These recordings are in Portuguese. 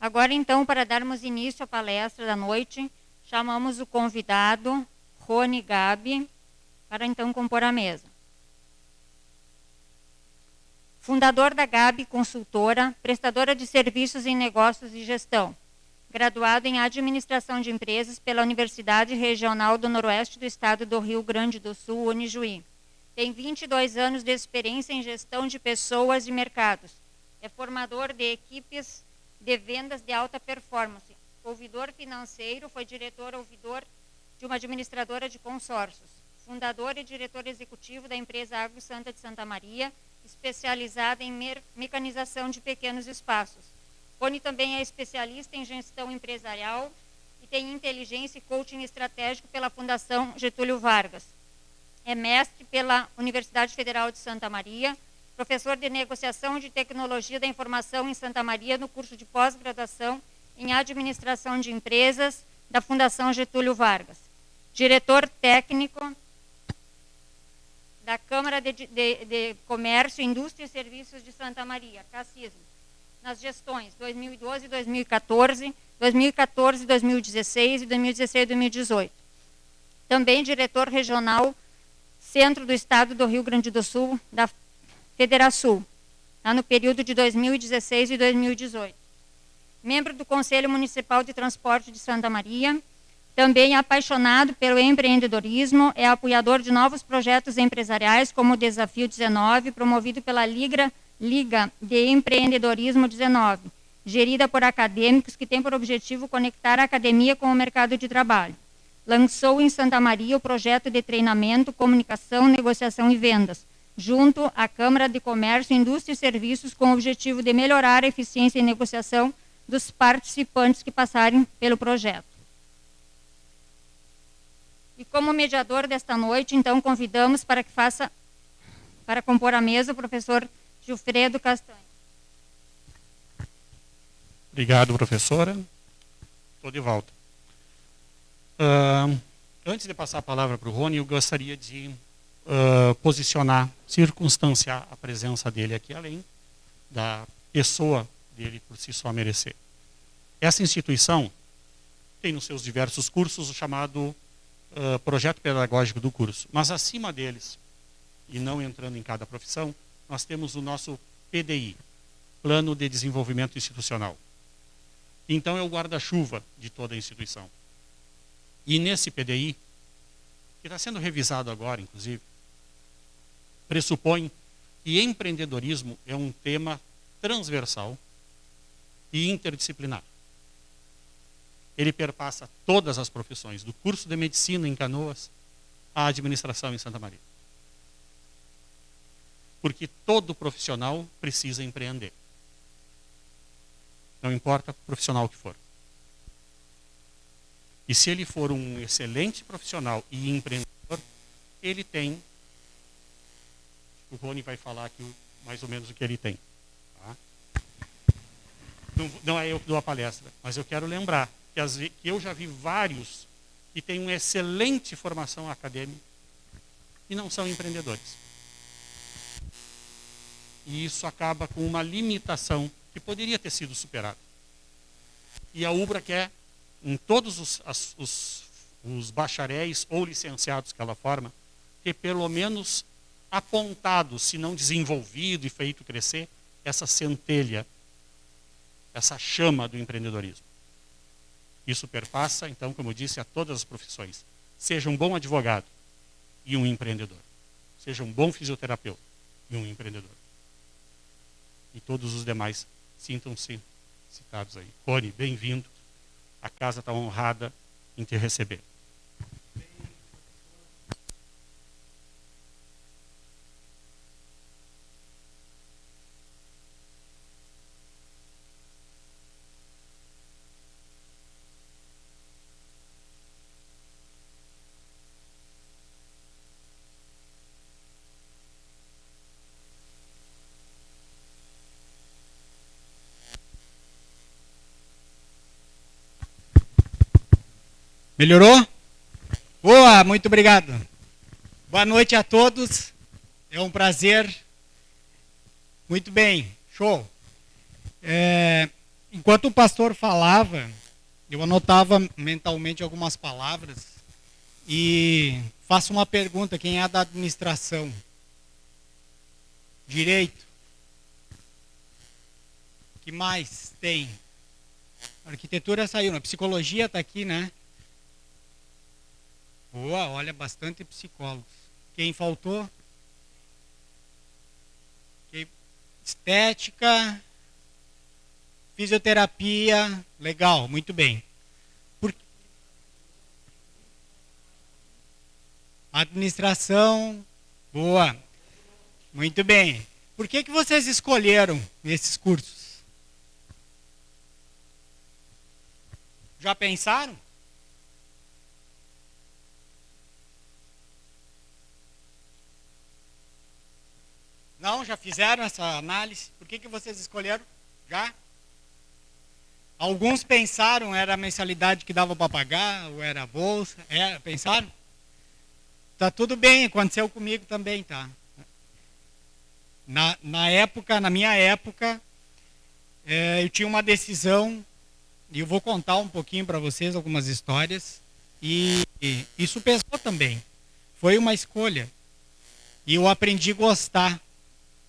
Agora, então, para darmos início à palestra da noite, chamamos o convidado, Rony Gabi, para então compor a mesa. Fundador da Gabi Consultora, prestadora de serviços em negócios e gestão. Graduado em Administração de Empresas pela Universidade Regional do Noroeste do Estado do Rio Grande do Sul, Unijuí. Tem 22 anos de experiência em gestão de pessoas e mercados. É formador de equipes de vendas de alta performance. Ouvidor financeiro, foi diretor-ouvidor de uma administradora de consórcios. Fundador e diretor executivo da empresa Agro Santa de Santa Maria, especializada em mecanização de pequenos espaços. Rony também é especialista em gestão empresarial e tem inteligência e coaching estratégico pela Fundação Getúlio Vargas. É mestre pela Universidade Federal de Santa Maria, professor de negociação e de tecnologia da informação em Santa Maria no curso de pós-graduação em administração de empresas da Fundação Getúlio Vargas. Diretor técnico da Câmara de Comércio, Indústria e Serviços de Santa Maria, CACISM, nas gestões 2012 e 2014, 2014 e 2016 e 2016 e 2018. Também diretor regional Centro do Estado do Rio Grande do Sul, da Federação, no período de 2016 e 2018. Membro do Conselho Municipal de Transporte de Santa Maria, também é apaixonado pelo empreendedorismo, é apoiador de novos projetos empresariais, como o Desafio 19, promovido pela Liga de Empreendedorismo 19, gerida por acadêmicos que tem por objetivo conectar a academia com o mercado de trabalho. Lançou em Santa Maria o projeto de treinamento, comunicação, negociação e vendas, junto à Câmara de Comércio, Indústria e Serviços, com o objetivo de melhorar a eficiência e negociação dos participantes que passarem pelo projeto. E como mediador desta noite, então, convidamos para que faça, para compor a mesa, o professor Gilfredo Castanho. Obrigado, professora. Estou de volta. Antes de passar a palavra para o Rony, eu gostaria de posicionar, circunstanciar a presença dele aqui, além da pessoa dele por si só merecer. Essa instituição tem nos seus diversos cursos o chamado projeto pedagógico do curso, mas acima deles, e não entrando em cada profissão, nós temos o nosso PDI, Plano de Desenvolvimento Institucional. Então é o guarda-chuva de toda a instituição. E nesse PDI, que está sendo revisado agora, inclusive, pressupõe que empreendedorismo é um tema transversal e interdisciplinar. Ele perpassa todas as profissões, do curso de medicina em Canoas à administração em Santa Maria. Porque todo profissional precisa empreender. Não importa o profissional que for. E se ele for um excelente profissional e empreendedor, ele tem, o Rony vai falar aqui mais ou menos o que ele tem. Tá? Não é eu que dou a palestra, mas eu quero lembrar que eu já vi vários que têm uma excelente formação acadêmica e não são empreendedores. E isso acaba com uma limitação que poderia ter sido superada. E a UBRA quer, em todos os bacharéis ou licenciados que ela forma, ter pelo menos apontado, se não desenvolvido e feito crescer, essa centelha, essa chama do empreendedorismo. Isso perpassa, então, como eu disse, a todas as profissões. Seja um bom advogado e um empreendedor. Seja um bom fisioterapeuta e um empreendedor. E todos os demais sintam-se citados aí. Rony, bem-vindo. A casa está honrada em te receber. Melhorou? Boa, muito obrigado. Boa noite a todos. É um prazer. Muito bem, show. enquanto o pastor falava, eu anotava mentalmente algumas palavras e faço uma pergunta: quem é da administração? Direito? O que mais tem? A arquitetura saiu, a psicologia está aqui, né? Boa, olha, bastante psicólogos. Quem faltou? Estética, fisioterapia, legal, muito bem. Administração, boa, muito bem. Por que vocês escolheram esses cursos? Já pensaram? Não, já fizeram essa análise? Por que vocês escolheram? Já? Alguns pensaram, era a mensalidade que dava para pagar, ou era a bolsa. Pensaram? Tá tudo bem, aconteceu comigo também, tá? Na minha época, eu tinha uma decisão, e eu vou contar um pouquinho para vocês algumas histórias, e isso pesou também. Foi uma escolha. E eu aprendi a gostar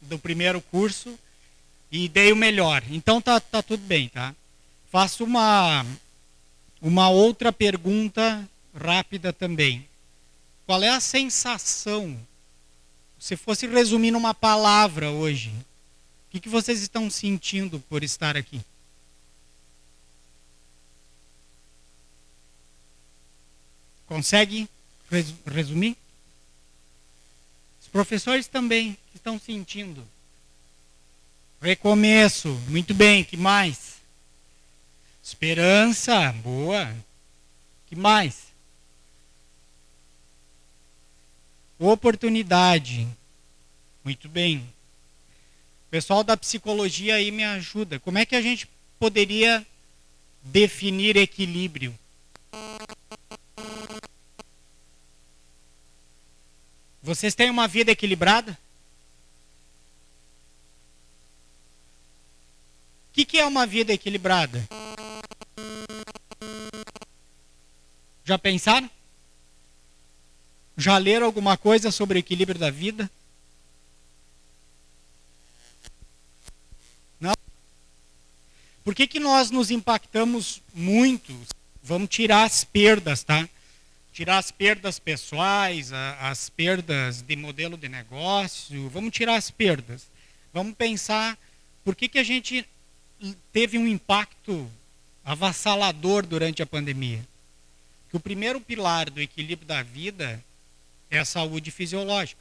do primeiro curso e dei o melhor. Então tá tudo bem, tá? Faço uma outra pergunta rápida também. Qual é a sensação, se fosse resumir numa palavra hoje, o que vocês estão sentindo por estar aqui? Consegue resumir? Os professores também estão sentindo. Recomeço, muito bem, que mais? Esperança, boa. Que mais? Oportunidade, muito bem. O pessoal da psicologia aí me ajuda. Como é que a gente poderia definir equilíbrio? Vocês têm uma vida equilibrada? O que é uma vida equilibrada? Já pensaram? Já leram alguma coisa sobre o equilíbrio da vida? Não? Por que nós nos impactamos muito? Vamos tirar as perdas, tá? Tirar as perdas pessoais, as perdas de modelo de negócio, vamos tirar as perdas. Vamos pensar por que a gente teve um impacto avassalador durante a pandemia. Que o primeiro pilar do equilíbrio da vida é a saúde fisiológica.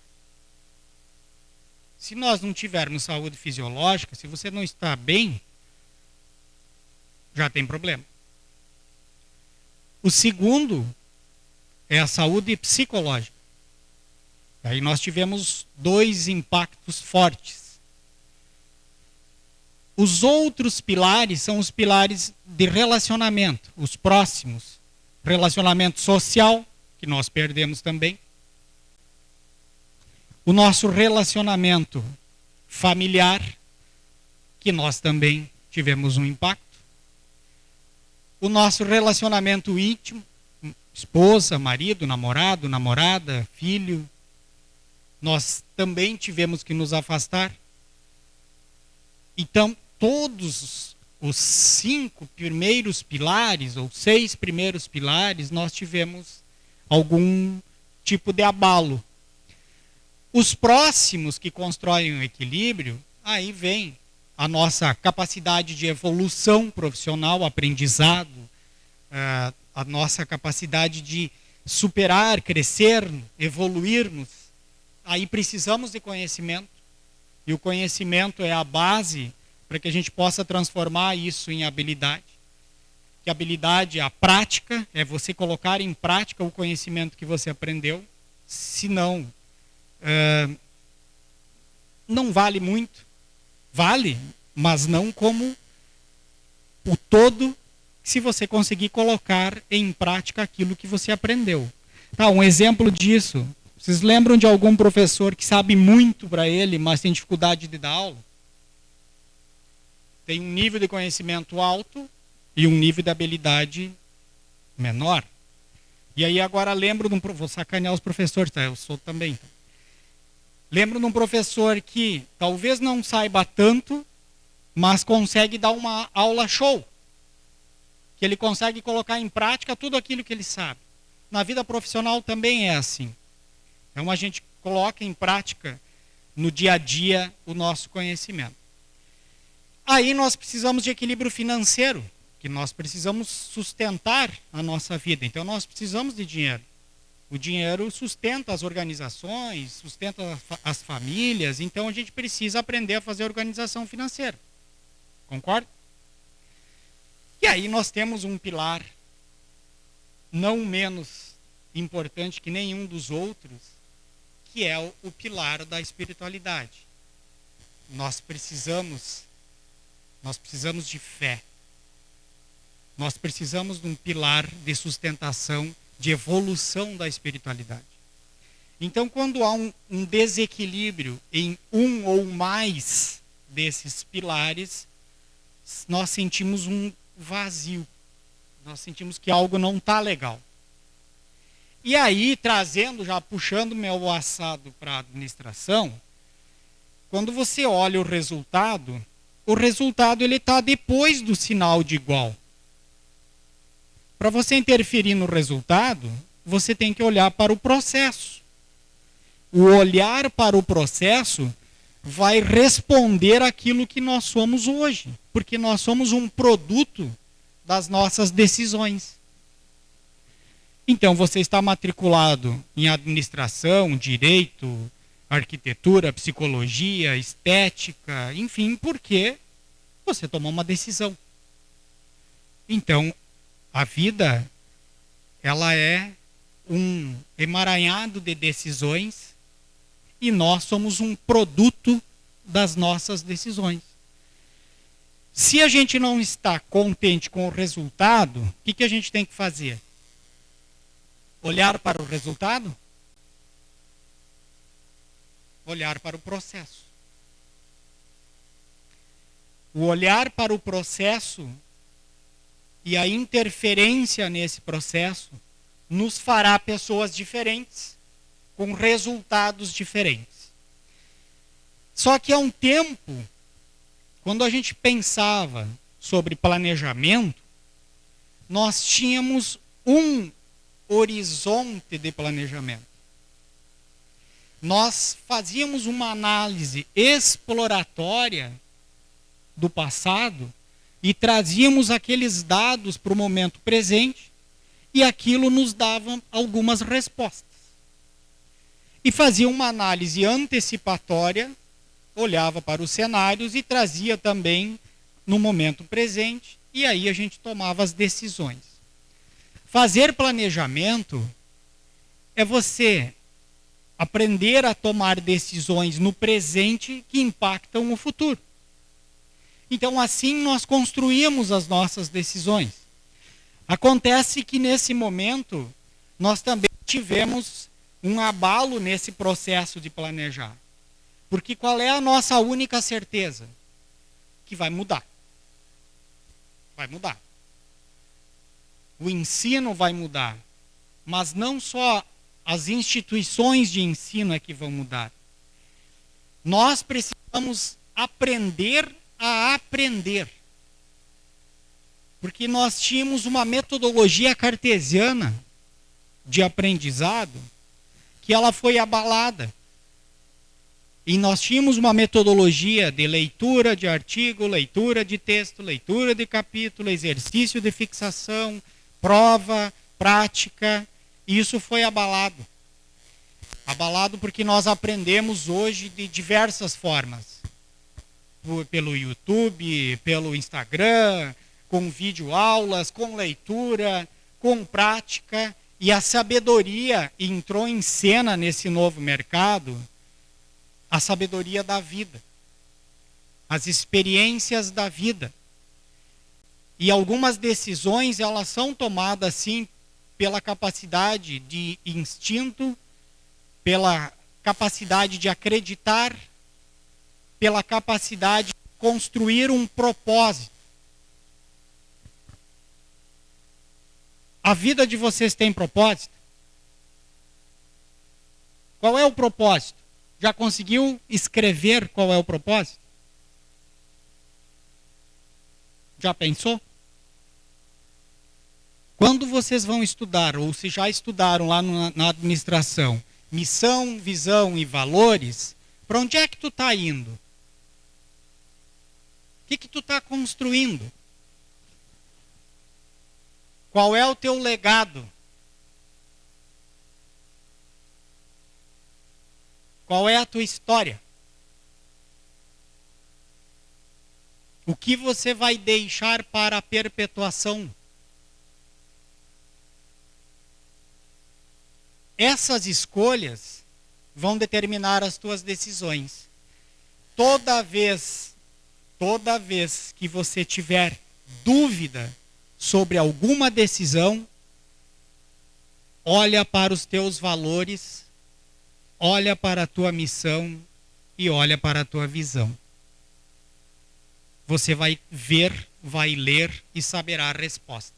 Se nós não tivermos saúde fisiológica, se você não está bem, já tem problema. O segundo é a saúde psicológica. Aí nós tivemos 2 impactos fortes. Os outros pilares são os pilares de relacionamento, os próximos. Relacionamento social, que nós perdemos também. O nosso relacionamento familiar, que nós também tivemos um impacto. O nosso relacionamento íntimo, esposa, marido, namorado, namorada, filho, nós também tivemos que nos afastar. Então, todos os 5 primeiros pilares, ou 6 primeiros pilares, nós tivemos algum tipo de abalo. Os próximos que constroem o equilíbrio, aí vem a nossa capacidade de evolução profissional, aprendizado, a nossa capacidade de superar, crescer, evoluirmos. Aí precisamos de conhecimento, e o conhecimento é a base para que a gente possa transformar isso em habilidade. Que a habilidade, a prática, é você colocar em prática o conhecimento que você aprendeu. Senão, não vale muito. Vale, mas não como o todo, se você conseguir colocar em prática aquilo que você aprendeu. Tá, um exemplo disso. Vocês lembram de algum professor que sabe muito para ele, mas tem dificuldade de dar aula? tem um nível de conhecimento alto e um nível de habilidade menor. E aí agora lembro, vou sacanear os professores, tá? Eu sou também. Lembro de um professor que talvez não saiba tanto, mas consegue dar uma aula show. Que ele consegue colocar em prática tudo aquilo que ele sabe. Na vida profissional também é assim. Então a gente coloca em prática no dia a dia o nosso conhecimento. Aí nós precisamos de equilíbrio financeiro, que nós precisamos sustentar a nossa vida. Então nós precisamos de dinheiro. O dinheiro sustenta as organizações, sustenta as famílias, então a gente precisa aprender a fazer organização financeira. Concorda? E aí nós temos um pilar não menos importante que nenhum dos outros, que é o pilar da espiritualidade. Nós precisamos de fé. Nós precisamos de um pilar de sustentação, de evolução da espiritualidade. Então, quando há um desequilíbrio em um ou mais desses pilares, nós sentimos um vazio. Nós sentimos que algo não está legal. E aí, trazendo, já puxando meu assado para a administração, quando você olha o resultado ele está depois do sinal de igual. Para você interferir no resultado, você tem que olhar para o processo. O olhar para o processo vai responder aquilo que nós somos hoje, porque nós somos um produto das nossas decisões. Então, você está matriculado em administração, direito, arquitetura, psicologia, estética, enfim, porque você tomou uma decisão. Então, a vida, ela é um emaranhado de decisões e nós somos um produto das nossas decisões. Se a gente não está contente com o resultado, o que a gente tem que fazer? Olhar para o resultado? Olhar para o processo. O olhar para o processo e a interferência nesse processo nos fará pessoas diferentes, com resultados diferentes. Só que há um tempo, quando a gente pensava sobre planejamento, nós tínhamos um horizonte de planejamento. Nós fazíamos uma análise exploratória do passado e trazíamos aqueles dados para o momento presente e aquilo nos dava algumas respostas. E fazia uma análise antecipatória, olhava para os cenários e trazia também no momento presente e aí a gente tomava as decisões. Fazer planejamento é você aprender a tomar decisões no presente que impactam o futuro. Então, assim nós construímos as nossas decisões. Acontece que nesse momento nós também tivemos um abalo nesse processo de planejar. Porque qual é a nossa única certeza? Que vai mudar. Vai mudar. O ensino vai mudar. Mas não só as instituições de ensino é que vão mudar. Nós precisamos aprender a aprender. Porque nós tínhamos uma metodologia cartesiana de aprendizado que ela foi abalada. E nós tínhamos uma metodologia de leitura de artigo, leitura de texto, leitura de capítulo, exercício de fixação, prova, prática. E isso foi abalado. Abalado porque nós aprendemos hoje de diversas formas. Pelo YouTube, pelo Instagram, com videoaulas, com leitura, com prática. E a sabedoria entrou em cena nesse novo mercado, a sabedoria da vida, as experiências da vida. E algumas decisões, elas são tomadas, sim, pela capacidade de instinto, pela capacidade de acreditar, pela capacidade de construir um propósito. A vida de vocês tem propósito? Qual é o propósito? Já conseguiu escrever qual é o propósito? Já pensou? Quando vocês vão estudar, ou se já estudaram lá na administração, missão, visão e valores, para onde é que tu está indo? O que tu está construindo? Qual é o teu legado? Qual é a tua história? O que você vai deixar para a perpetuação? Essas escolhas vão determinar as tuas decisões. Toda vez que você tiver dúvida sobre alguma decisão, olha para os teus valores, olha para a tua missão e olha para a tua visão. Você vai ver, vai ler e saberá a resposta.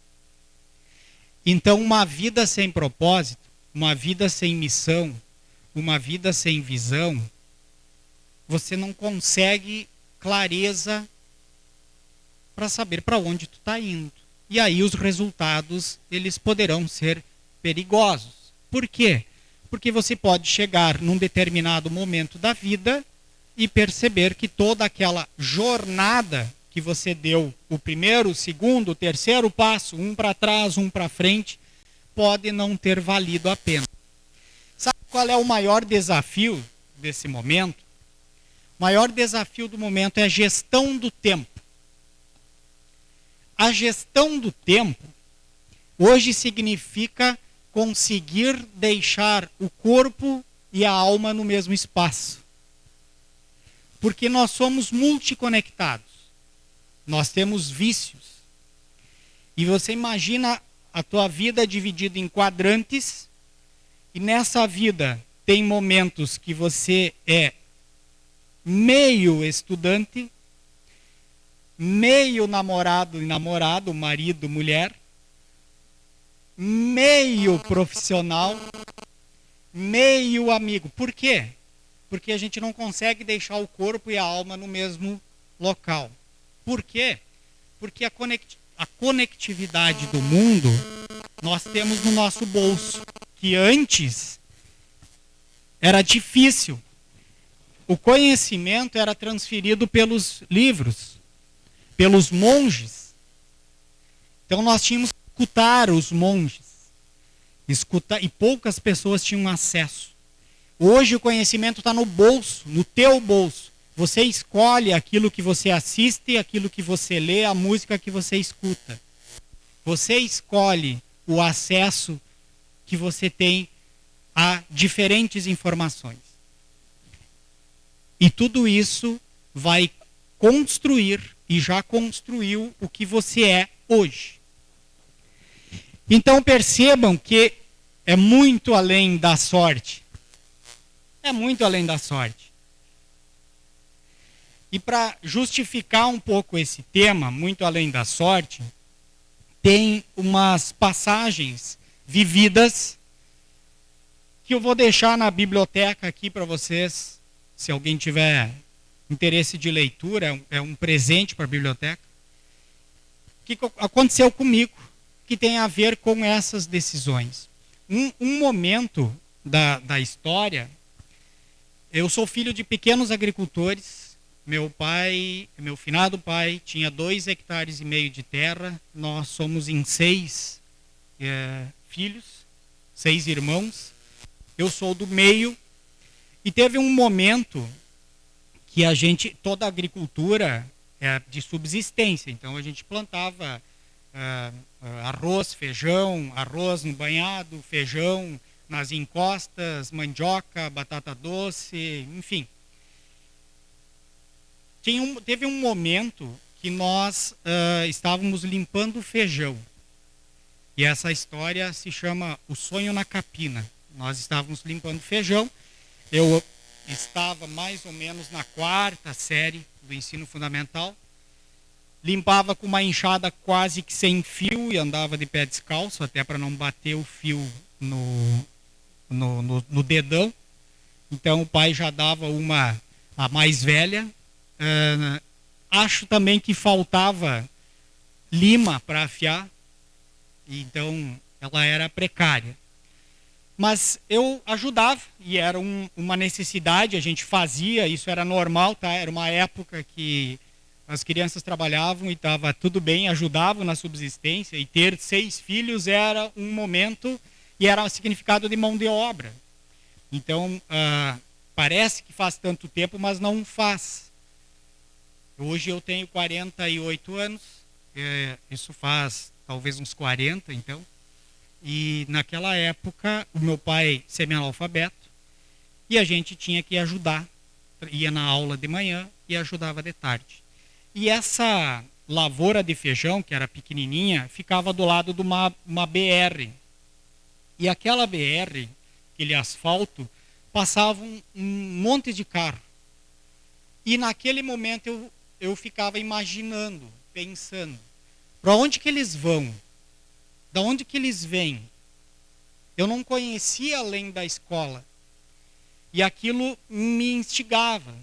Então, uma vida sem propósito, uma vida sem missão, uma vida sem visão, você não consegue clareza para saber para onde tu está indo. E aí os resultados, eles poderão ser perigosos. Por quê? Porque você pode chegar num determinado momento da vida e perceber que toda aquela jornada que você deu, o primeiro, o segundo, o terceiro passo, um para trás, um para frente, pode não ter valido a pena. Sabe qual é o maior desafio desse momento? O maior desafio do momento é a gestão do tempo. A gestão do tempo hoje significa conseguir deixar o corpo e a alma no mesmo espaço. Porque nós somos multiconectados. Nós temos vícios. E você imagina a tua vida dividida em quadrantes, e nessa vida tem momentos que você é meio estudante, meio namorado e namorado, marido, mulher, meio profissional, meio amigo. Por quê? Porque a gente não consegue deixar o corpo e a alma no mesmo local. Por quê? Porque a conectividade do mundo nós temos no nosso bolso, que antes era difícil. O conhecimento era transferido pelos livros, pelos monges. Então nós tínhamos que escutar os monges. E poucas pessoas tinham acesso. Hoje o conhecimento está no bolso, no teu bolso. Você escolhe aquilo que você assiste, aquilo que você lê, a música que você escuta. Você escolhe o acesso que você tem a diferentes informações. E tudo isso vai construir e já construiu o que você é hoje. Então percebam que é muito além da sorte. É muito além da sorte. E para justificar um pouco esse tema, muito além da sorte, tem umas passagens vividas que eu vou deixar na biblioteca aqui para vocês, se alguém tiver interesse de leitura, é um presente para a biblioteca. O que aconteceu comigo que tem a ver com essas decisões? Um momento da história, eu sou filho de pequenos agricultores. Meu finado pai, tinha 2,5 hectares de terra. Nós somos em 6 filhos, 6 irmãos. Eu sou do meio. E teve um momento que toda a agricultura é de subsistência. Então a gente plantava arroz, feijão, arroz no banhado, feijão nas encostas, mandioca, batata doce, enfim. Teve um momento que nós estávamos limpando o feijão. E essa história se chama O Sonho na Capina. Nós estávamos limpando feijão. Eu estava mais ou menos na 4ª série do ensino fundamental. Limpava com uma enxada quase que sem fio e andava de pé descalço, até para não bater o fio no dedão. Então o pai já dava a mais velha. Acho também que faltava lima para afiar, então ela era precária. Mas eu ajudava, e era uma necessidade, a gente fazia, isso era normal, tá? Era uma época que as crianças trabalhavam e estava tudo bem, ajudavam na subsistência, e ter 6 filhos era um momento, e era um significado de mão de obra. Então, parece que faz tanto tempo, mas não faz. Hoje eu tenho 48 anos, isso faz talvez uns 40, então. E naquela época, o meu pai semi-analfabeto, e a gente tinha que ajudar. Ia na aula de manhã e ajudava de tarde. E essa lavoura de feijão, que era pequenininha, ficava do lado de uma BR. E aquela BR, aquele asfalto, passava um monte de carro. E naquele momento eu ficava imaginando, pensando, para onde que eles vão? Da onde que eles vêm? Eu não conhecia além da escola. E aquilo me instigava.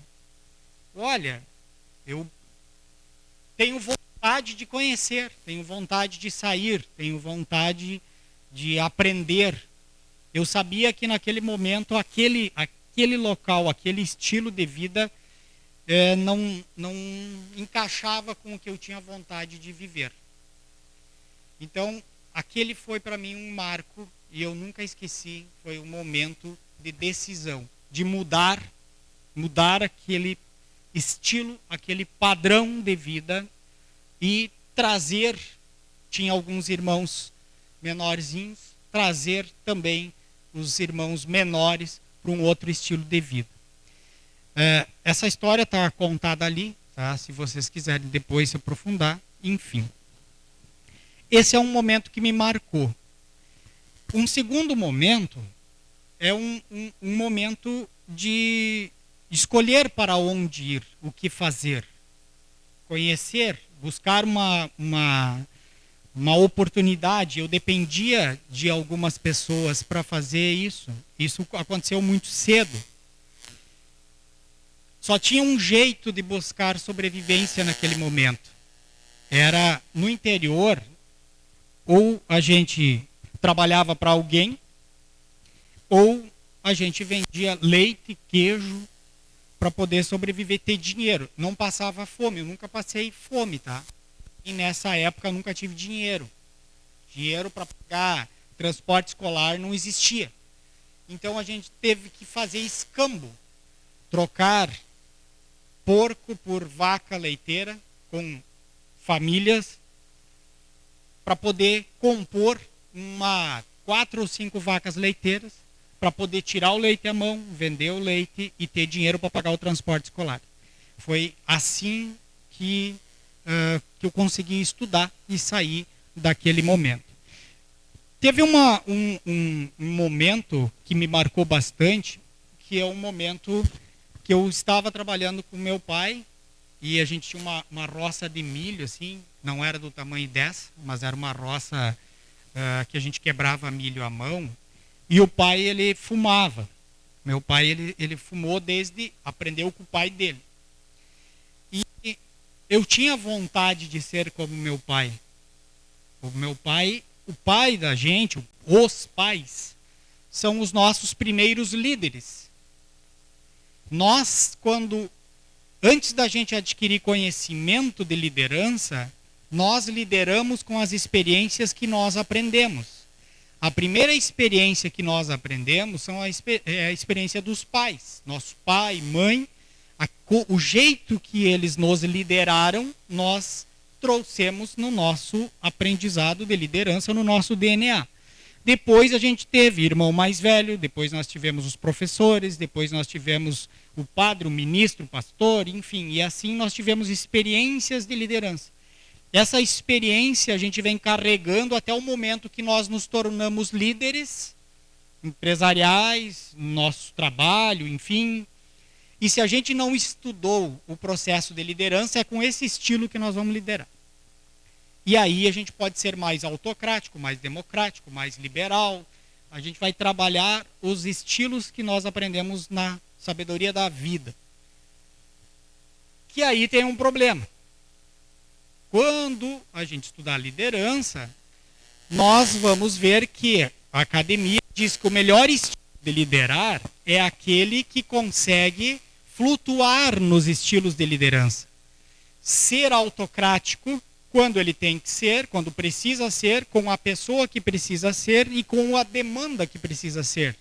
Olha, eu tenho vontade de conhecer, tenho vontade de sair, tenho vontade de aprender. Eu sabia que naquele momento, aquele local, aquele estilo de vida não encaixava com o que eu tinha vontade de viver. Então, aquele foi para mim um marco, e eu nunca esqueci, foi um momento de decisão, de mudar aquele estilo, aquele padrão de vida, e trazer, tinha alguns irmãos menorzinhos, trazer também os irmãos menores para um outro estilo de vida. Essa história está contada ali, tá? Se vocês quiserem depois se aprofundar, enfim. Esse é um momento que me marcou. Um segundo momento é um momento de escolher para onde ir, o que fazer. Conhecer, buscar uma oportunidade. Eu dependia de algumas pessoas para fazer isso. Isso aconteceu muito cedo. Só tinha um jeito de buscar sobrevivência naquele momento. Era no interior, ou a gente trabalhava para alguém, ou a gente vendia leite, queijo, para poder sobreviver, ter dinheiro. Não passava fome, eu nunca passei fome, tá? E nessa época eu nunca tive dinheiro. Dinheiro para pagar transporte escolar não existia. Então a gente teve que fazer escambo, trocar porco por vaca leiteira com famílias para poder compor 4 ou 5 vacas leiteiras, para poder tirar o leite à mão, vender o leite e ter dinheiro para pagar o transporte escolar. Foi assim que eu consegui estudar e sair daquele momento. Teve um momento que me marcou bastante, que é um momento que eu estava trabalhando com meu pai, e a gente tinha uma roça de milho, assim, não era do tamanho dessa, mas era uma roça que a gente quebrava milho à mão, e o pai, ele fumava. Meu pai, ele fumou aprendeu com o pai dele. E eu tinha vontade de ser como meu pai. O meu pai, o pai da gente, os pais, são os nossos primeiros líderes. Nós, antes da gente adquirir conhecimento de liderança, nós lideramos com as experiências que nós aprendemos. A primeira experiência que nós aprendemos é a experiência dos pais. Nosso pai, mãe, o jeito que eles nos lideraram, nós trouxemos no nosso aprendizado de liderança, no nosso DNA. Depois a gente teve irmão mais velho, depois nós tivemos os professores, depois nós tivemos o padre, o ministro, o pastor, enfim, e assim nós tivemos experiências de liderança. Essa experiência a gente vem carregando até o momento que nós nos tornamos líderes empresariais, no nosso trabalho, enfim. E se a gente não estudou o processo de liderança, é com esse estilo que nós vamos liderar. E aí a gente pode ser mais autocrático, mais democrático, mais liberal. A gente vai trabalhar os estilos que nós aprendemos na sabedoria da vida. Que aí tem um problema. Quando a gente estudar liderança, nós vamos ver que a academia diz que o melhor estilo de liderar é aquele que consegue flutuar nos estilos de liderança. Ser autocrático quando ele tem que ser, quando precisa ser, com a pessoa que precisa ser e com a demanda que precisa ser.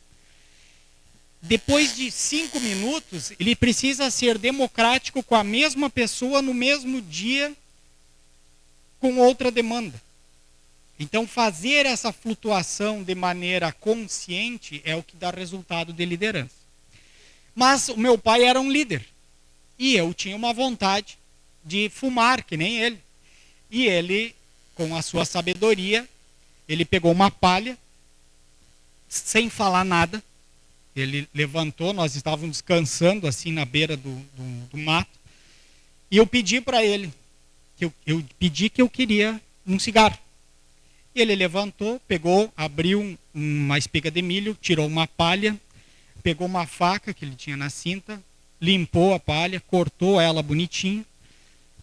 Depois de 5 minutos, ele precisa ser democrático com a mesma pessoa no mesmo dia, com outra demanda. Então, fazer essa flutuação de maneira consciente é o que dá resultado de liderança. Mas o meu pai era um líder. E eu tinha uma vontade de fumar, que nem ele. E ele, com a sua sabedoria, ele pegou uma palha, sem falar nada. Ele levantou, nós estávamos descansando assim na beira do mato. E eu pedi para ele, eu pedi que eu queria um cigarro. Ele levantou, pegou, abriu uma espiga de milho, tirou uma palha, pegou uma faca que ele tinha na cinta, limpou a palha, cortou ela bonitinho,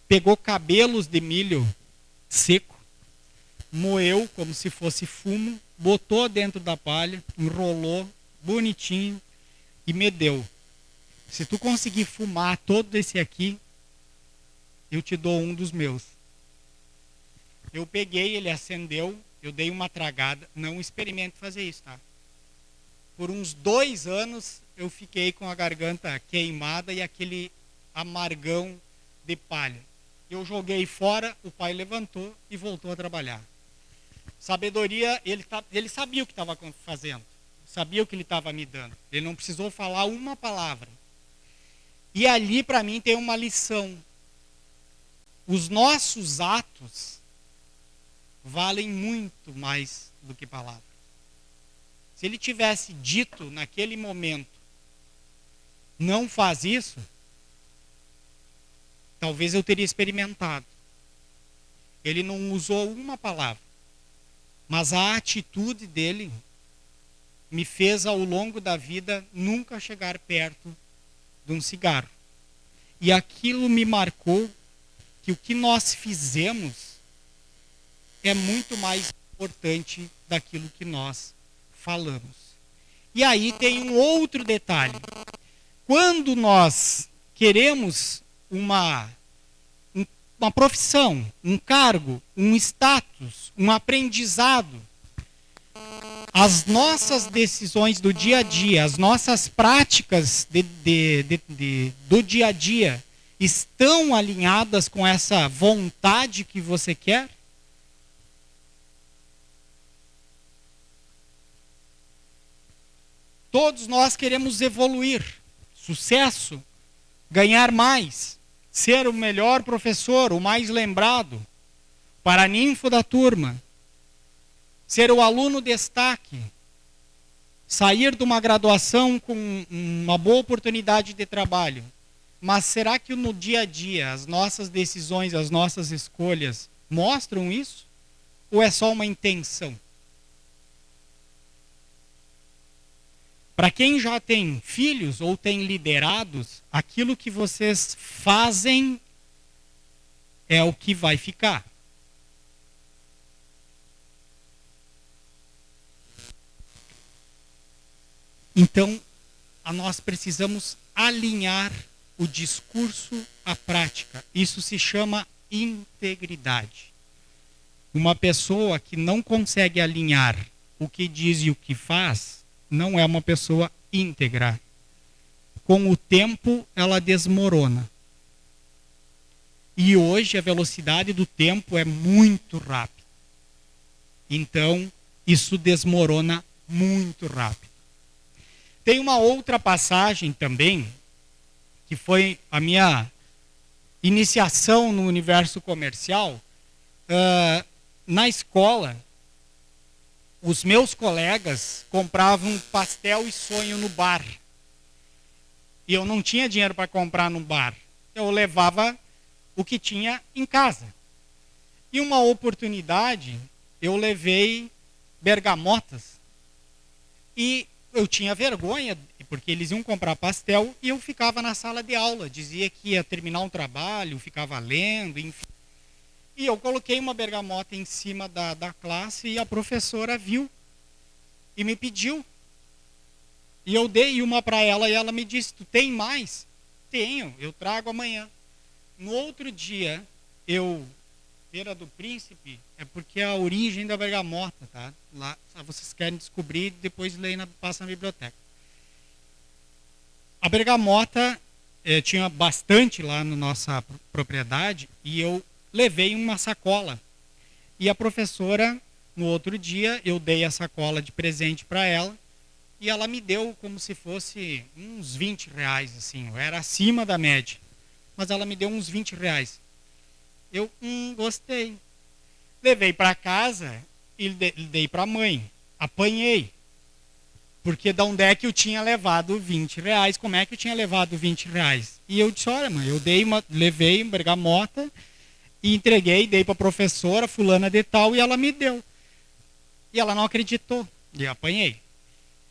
pegou cabelos de milho seco, moeu como se fosse fumo, botou dentro da palha, enrolou bonitinho e me deu. Se tu conseguir fumar todo esse aqui, eu te dou um dos meus. Eu peguei, ele acendeu, eu dei uma tragada. Não experimente fazer isso, tá? Por uns 2 anos eu fiquei com a garganta queimada e aquele amargão de palha. Eu joguei fora, o pai levantou e voltou a trabalhar. Sabedoria, ele sabia o que estava fazendo. Sabia o que ele estava me dando. Ele não precisou falar uma palavra. E ali, para mim, tem uma lição. Os nossos atos valem muito mais do que palavras. Se ele tivesse dito naquele momento, não faz isso, talvez eu teria experimentado. Ele não usou uma palavra, mas a atitude dele me fez ao longo da vida nunca chegar perto de um cigarro. E aquilo me marcou que o que nós fizemos é muito mais importante daquilo que nós falamos. E aí tem um outro detalhe. Quando nós queremos uma profissão, um cargo, um status, um aprendizado, as nossas decisões do dia a dia, as nossas práticas do dia a dia estão alinhadas com essa vontade que você quer? Todos nós queremos evoluir, sucesso, ganhar mais, ser o melhor professor, o mais lembrado, paraninfo da turma, ser o aluno destaque, sair de uma graduação com uma boa oportunidade de trabalho. Mas será que no dia a dia as nossas decisões, as nossas escolhas mostram isso? Ou é só uma intenção? Para quem já tem filhos ou tem liderados, aquilo que vocês fazem é o que vai ficar. Então, nós precisamos alinhar o discurso à prática. Isso se chama integridade. Uma pessoa que não consegue alinhar o que diz e o que faz, não é uma pessoa íntegra. Com o tempo, ela desmorona. E hoje a velocidade do tempo é muito rápida. Então, isso desmorona muito rápido. Tem uma outra passagem também, que foi a minha iniciação no universo comercial. Na escola, os meus colegas compravam pastel e sonho no bar. e eu não tinha dinheiro para comprar no bar. Eu levava o que tinha em casa. E uma oportunidade, eu levei bergamotas. E eu tinha vergonha, porque eles iam comprar pastel e eu ficava na sala de aula. Dizia que ia terminar um trabalho, ficava lendo, enfim. E eu coloquei uma bergamota em cima da classe e a professora viu e me pediu. E eu dei uma para ela e ela me disse, tu tem mais? Tenho, eu trago amanhã. No outro dia, Feira do Príncipe, é porque é a origem da bergamota, tá? Lá, se vocês querem descobrir, depois passa na biblioteca. A bergamota tinha bastante lá na nossa propriedade e eu levei uma sacola. E a professora, no outro dia, eu dei a sacola de presente para ela e ela me deu como se fosse uns 20 reais, assim. Eu era acima da média, mas ela me deu uns 20 reais. Eu gostei. Levei para casa e dei para a mãe. Apanhei. Porque de onde é que eu tinha levado 20 reais? Como é que eu tinha levado 20 reais? E eu disse, olha, mãe, eu levei uma bergamota e entreguei, dei para a professora, fulana de tal, e ela me deu. E ela não acreditou. E eu apanhei.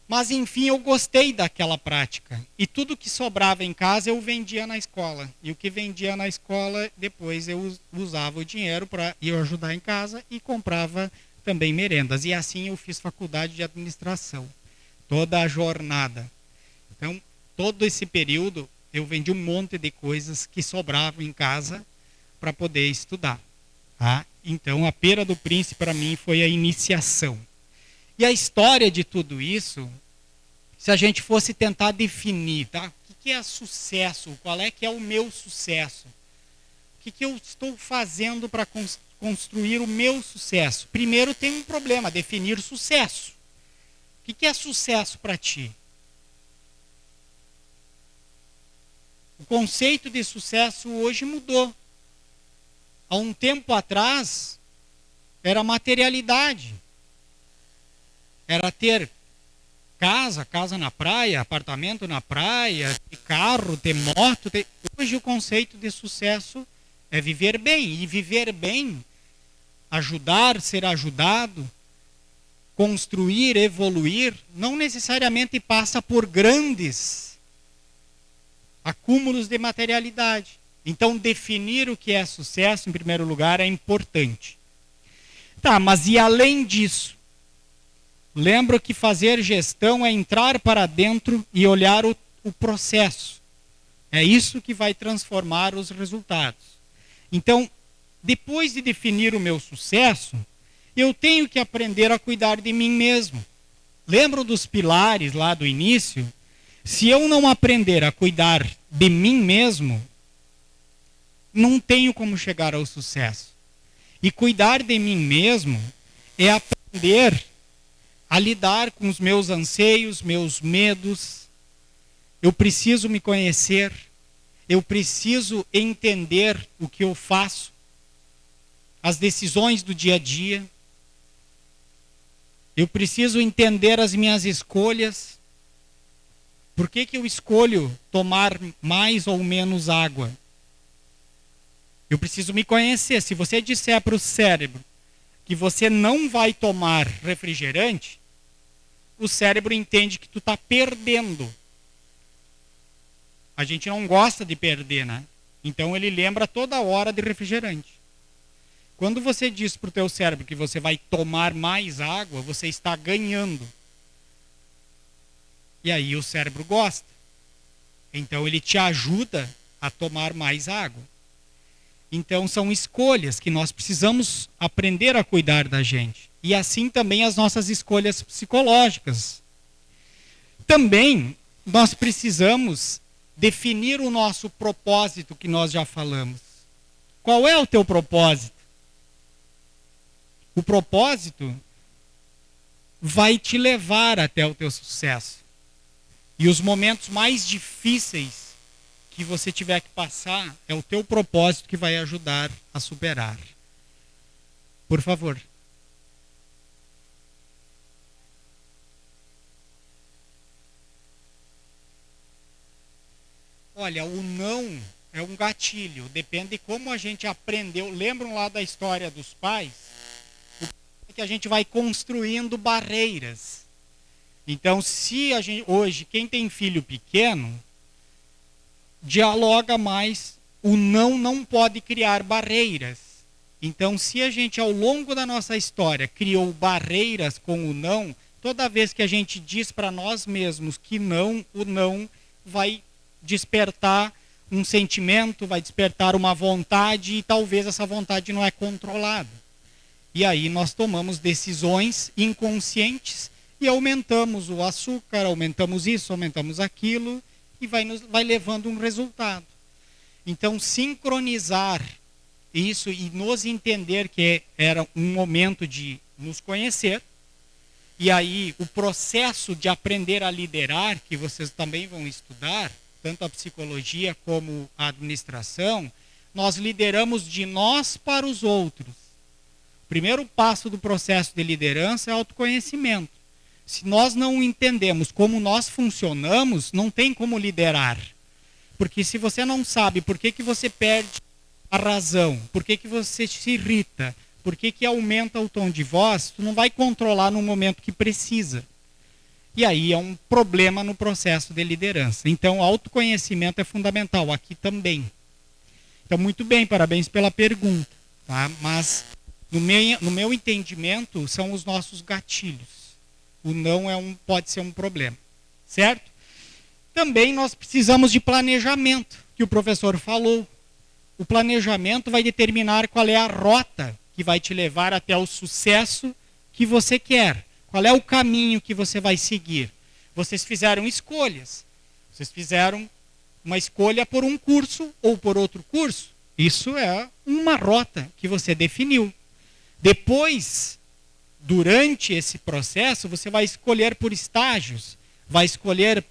Mas, enfim, eu gostei daquela prática. E tudo que sobrava em casa eu vendia na escola. E o que vendia na escola, depois eu usava o dinheiro para ir ajudar em casa e comprava também merendas. E assim eu fiz faculdade de administração. Toda a jornada. Então, todo esse período, eu vendi um monte de coisas que sobravam em casa para poder estudar. Tá? Então, a Feira do Príncipe, para mim, foi a iniciação. E a história de tudo isso, se a gente fosse tentar definir, tá? O que é sucesso? Qual é que é o meu sucesso? O que eu estou fazendo para construir o meu sucesso? Primeiro tem um problema, definir sucesso. O que é sucesso para ti? O conceito de sucesso hoje mudou. Há um tempo atrás, era materialidade. Era ter casa na praia, apartamento na praia, ter carro, ter moto. Hoje o conceito de sucesso é viver bem. E viver bem, ajudar, ser ajudado, construir, evoluir, não necessariamente passa por grandes acúmulos de materialidade. Então, definir o que é sucesso, em primeiro lugar, é importante. Tá, mas e além disso? Lembro que fazer gestão é entrar para dentro e olhar o processo. É isso que vai transformar os resultados. Então, depois de definir o meu sucesso, eu tenho que aprender a cuidar de mim mesmo. Lembram dos pilares lá do início? Se eu não aprender a cuidar de mim mesmo, não tenho como chegar ao sucesso. E cuidar de mim mesmo é aprender a lidar com os meus anseios, meus medos. Eu preciso me conhecer, eu preciso entender o que eu faço, as decisões do dia a dia. Eu preciso entender as minhas escolhas. Por que eu escolho tomar mais ou menos água? Eu preciso me conhecer. Se você disser para o cérebro que você não vai tomar refrigerante, o cérebro entende que tu está perdendo. A gente não gosta de perder, né? Então ele lembra toda hora de refrigerante. Quando você diz para o teu cérebro que você vai tomar mais água, você está ganhando. E aí o cérebro gosta. Então ele te ajuda a tomar mais água. Então são escolhas que nós precisamos aprender a cuidar da gente. E assim também as nossas escolhas psicológicas. Também nós precisamos definir o nosso propósito, que nós já falamos. Qual é o teu propósito? O propósito vai te levar até o teu sucesso. E os momentos mais difíceis que você tiver que passar, é o teu propósito que vai ajudar a superar. Por favor. Olha, o não é um gatilho, depende de como a gente aprendeu. Lembram lá da história dos pais? Que a gente vai construindo barreiras. Então, se a gente, hoje, quem tem filho pequeno, dialoga mais, o não pode criar barreiras. Então, se a gente, ao longo da nossa história, criou barreiras com o não, toda vez que a gente diz para nós mesmos que não, o não vai despertar um sentimento, vai despertar uma vontade, e talvez essa vontade não é controlada. E aí nós tomamos decisões inconscientes e aumentamos o açúcar, aumentamos isso, aumentamos aquilo, e vai levando um resultado. Então, sincronizar isso e nos entender que era um momento de nos conhecer, e aí o processo de aprender a liderar, que vocês também vão estudar, tanto a psicologia como a administração, nós lideramos de nós para os outros. O primeiro passo do processo de liderança é autoconhecimento. Se nós não entendemos como nós funcionamos, não tem como liderar. Porque se você não sabe por que você perde a razão, por que você se irrita, por que aumenta o tom de voz, tu não vai controlar no momento que precisa. E aí é um problema no processo de liderança. Então, autoconhecimento é fundamental, aqui também. Então, muito bem, parabéns pela pergunta. Tá? Mas, no meu entendimento, são os nossos gatilhos. O não pode ser um problema. Certo? Também nós precisamos de planejamento, que o professor falou. O planejamento vai determinar qual é a rota que vai te levar até o sucesso que você quer. Qual é o caminho que você vai seguir? Vocês fizeram escolhas. Vocês fizeram uma escolha por um curso ou por outro curso. Isso é uma rota que você definiu. Depois, durante esse processo, você vai escolher por estágios, vai escolher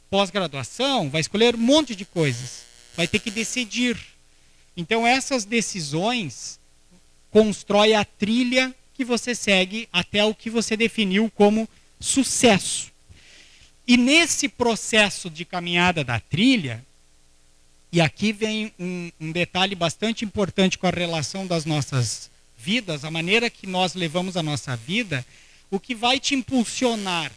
pós-graduação, vai escolher um monte de coisas. Vai ter que decidir. Então, essas decisões constroem a trilha que você segue até o que você definiu como sucesso. E nesse processo de caminhada da trilha, e aqui vem um detalhe bastante importante com a relação das nossas vidas, a maneira que nós levamos a nossa vida, o que vai te impulsionar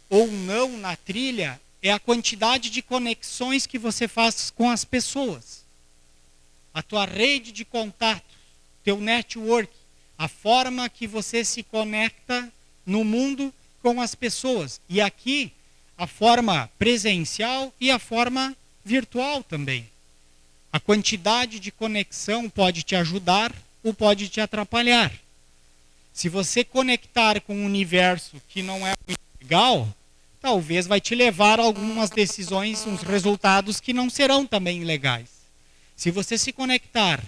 ou não na trilha é a quantidade de conexões que você faz com as pessoas. A tua rede de contato, teu network, a forma que você se conecta no mundo com as pessoas. E aqui, a forma presencial e a forma virtual também. A quantidade de conexão pode te ajudar ou pode te atrapalhar. Se você conectar com um universo que não é muito legal, talvez vai te levar a algumas decisões, uns resultados que não serão também legais. Se você se conectar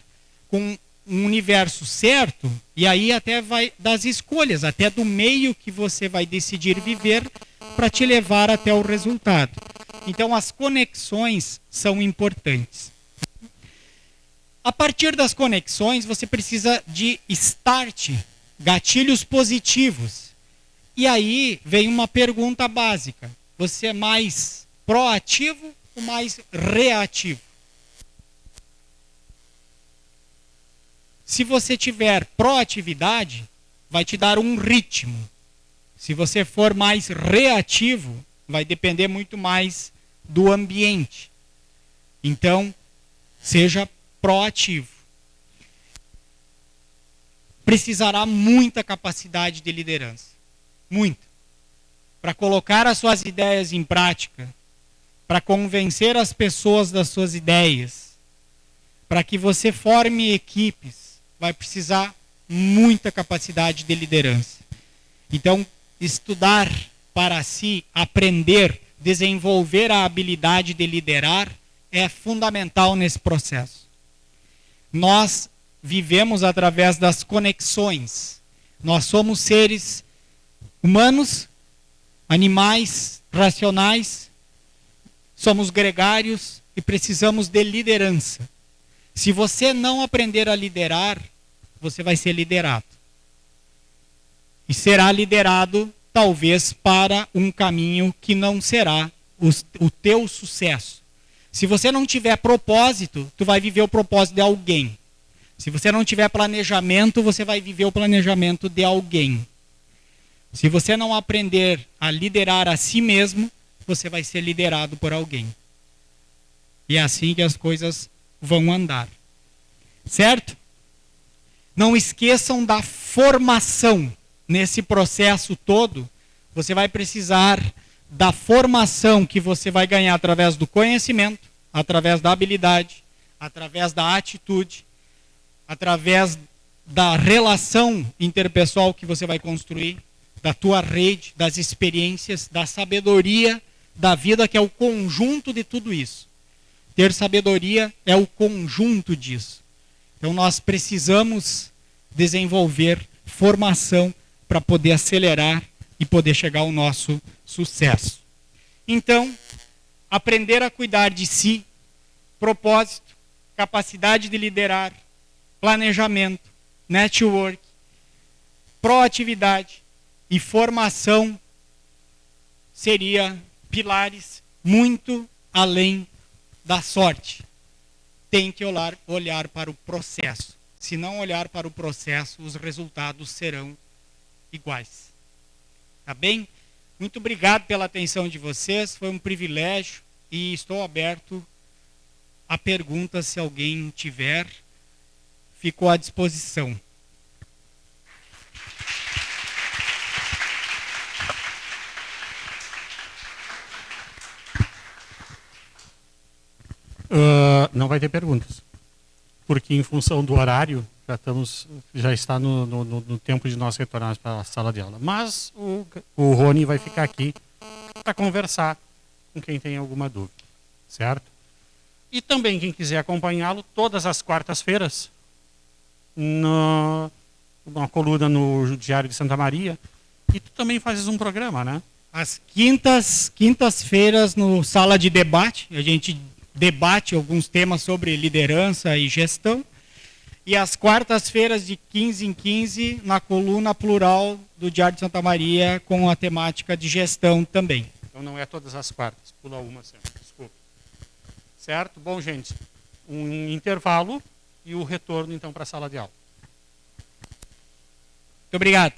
com um universo certo, e aí até vai das escolhas, até do meio que você vai decidir viver para te levar até o resultado. Então as conexões são importantes. A partir das conexões, você precisa de start, gatilhos positivos. E aí vem uma pergunta básica. Você é mais proativo ou mais reativo? Se você tiver proatividade, vai te dar um ritmo. Se você for mais reativo, vai depender muito mais do ambiente. Então, seja proativo. Precisará muita capacidade de liderança. Muita. Para colocar as suas ideias em prática, para convencer as pessoas das suas ideias, para que você forme equipes, vai precisar muita capacidade de liderança. Então, estudar para si, aprender, desenvolver a habilidade de liderar é fundamental nesse processo. Nós vivemos através das conexões. Nós somos seres humanos, animais racionais, somos gregários e precisamos de liderança. Se você não aprender a liderar, você vai ser liderado. E será liderado, talvez, para um caminho que não será o teu sucesso. Se você não tiver propósito, tu vai viver o propósito de alguém. Se você não tiver planejamento, você vai viver o planejamento de alguém. Se você não aprender a liderar a si mesmo, você vai ser liderado por alguém. E é assim que as coisas vão andar. Certo? Não esqueçam da formação. Nesse processo todo, você vai precisar da formação que você vai ganhar através do conhecimento, através da habilidade, através da atitude, através da relação interpessoal que você vai construir, da tua rede, das experiências, da sabedoria da vida, que é o conjunto de tudo isso. Ter sabedoria é o conjunto disso. Então nós precisamos desenvolver formação para poder acelerar e poder chegar ao nosso sucesso. Então, aprender a cuidar de si, propósito, capacidade de liderar, planejamento, network, proatividade e formação seria pilares muito além da sorte. Tem que olhar para o processo. Se não olhar para o processo, os resultados serão iguais. Tá bem? Muito obrigado pela atenção de vocês. Foi um privilégio e estou aberto a perguntas se alguém tiver. Ficou à disposição. Não vai ter perguntas, porque em função do horário já está no tempo de nós retornarmos para a sala de aula. Mas o Rony vai ficar aqui para conversar com quem tem alguma dúvida, certo? E também quem quiser acompanhá-lo todas as quartas-feiras uma coluna no Diário de Santa Maria, e tu também fazes um programa, né? As quintas-feiras no Sala de Debate, a gente debate alguns temas sobre liderança e gestão. E às quartas-feiras, de 15 em 15, na coluna plural do Diário de Santa Maria, com a temática de gestão também. Então não é todas as quartas, pula uma sempre, desculpa. Certo? Bom, gente, um intervalo e o retorno então para a sala de aula. Muito obrigado.